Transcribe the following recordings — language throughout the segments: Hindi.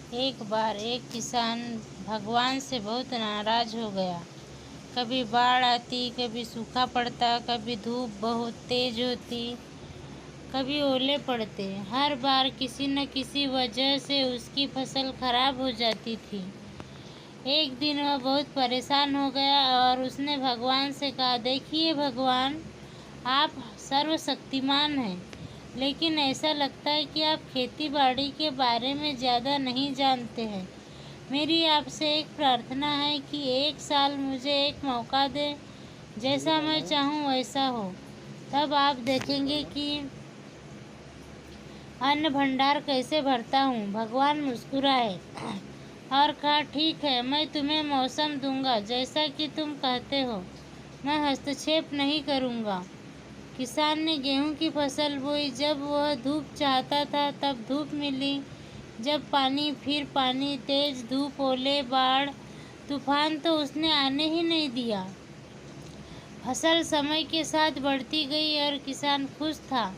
एक बार एक किसान भगवान से बहुत नाराज हो गया। कभी बाढ़ आती, कभी सूखा पड़ता, कभी धूप बहुत तेज होती, कभी ओले पड़ते। हर बार किसी न किसी वजह से उसकी फसल खराब हो जाती थी। एक दिन वह बहुत परेशान हो गया और उसने भगवान से कहा, देखिए भगवान, आप सर्वशक्तिमान हैं, लेकिन ऐसा लगता है कि आप खेती बाड़ी के बारे में ज़्यादा नहीं जानते हैं। मेरी आपसे एक प्रार्थना है कि एक साल मुझे एक मौका दें, जैसा मैं चाहूँ वैसा हो। तब आप देखेंगे कि अन्न भंडार कैसे भरता हूँ। भगवान मुस्कुराए और कहा, ठीक है, मैं तुम्हें मौसम दूंगा जैसा कि तुम कहते हो। मैं हस्तक्षेप नहीं करूँगा। किसान ने गेहूं की फसल बोई। जब वह धूप चाहता था तब धूप मिली, जब पानी फिर पानी, तेज धूप, ओले, बाढ़, तूफान तो उसने आने ही नहीं दिया। फसल समय के साथ बढ़ती गई और किसान खुश था,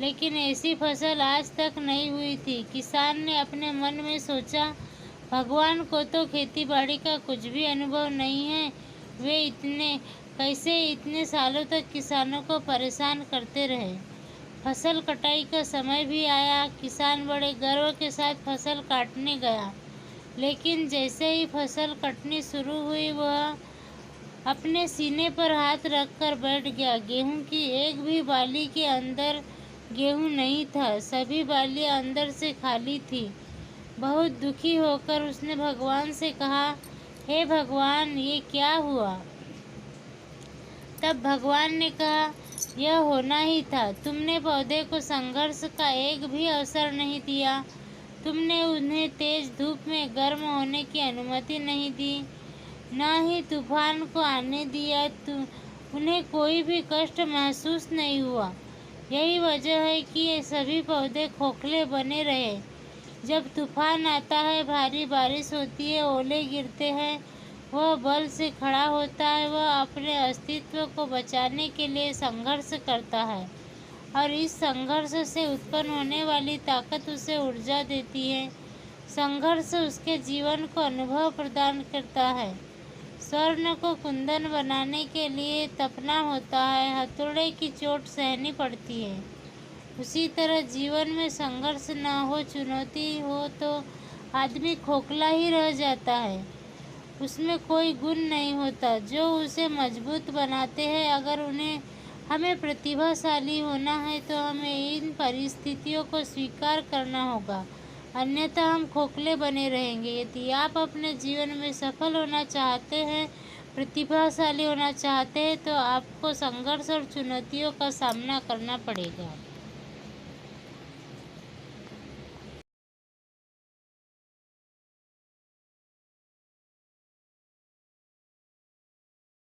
लेकिन ऐसी फसल आज तक नहीं हुई थी। किसान ने अपने मन में सोचा, भगवान को तो खेती बाड़ी का कुछ भी अनुभव नहीं है, वे कैसे इतने सालों तक किसानों को परेशान करते रहे। फसल कटाई का समय भी आया। किसान बड़े गर्व के साथ फसल काटने गया, लेकिन जैसे ही फसल कटनी शुरू हुई, वह अपने सीने पर हाथ रखकर बैठ गया। गेहूं की एक भी बाली के अंदर गेहूं नहीं था, सभी बालियां अंदर से खाली थी। बहुत दुखी होकर उसने भगवान से कहा, हे भगवान, ये क्या हुआ? तब भगवान ने कहा, यह होना ही था। तुमने पौधे को संघर्ष का एक भी अवसर नहीं दिया। तुमने उन्हें तेज धूप में गर्म होने की अनुमति नहीं दी, न ही तूफान को आने दिया। उन्हें कोई भी कष्ट महसूस नहीं हुआ। यही वजह है कि ये सभी पौधे खोखले बने रहे। जब तूफान आता है, भारी बारिश होती है, ओले गिरते हैं, वह बल से खड़ा होता है। वह अपने अस्तित्व को बचाने के लिए संघर्ष करता है, और इस संघर्ष से उत्पन्न होने वाली ताकत उसे ऊर्जा देती है। संघर्ष उसके जीवन को अनुभव प्रदान करता है। स्वर्ण को कुंदन बनाने के लिए तपना होता है, हथौड़े की चोट सहनी पड़ती है। उसी तरह जीवन में संघर्ष न हो, चुनौती हो, तो आदमी खोखला ही रह जाता है। उसमें कोई गुण नहीं होता जो उसे मजबूत बनाते हैं। अगर हमें प्रतिभाशाली होना है तो हमें इन परिस्थितियों को स्वीकार करना होगा, अन्यथा हम खोखले बने रहेंगे। यदि आप अपने जीवन में सफल होना चाहते हैं, प्रतिभाशाली होना चाहते हैं, तो आपको संघर्ष और चुनौतियों का सामना करना पड़ेगा।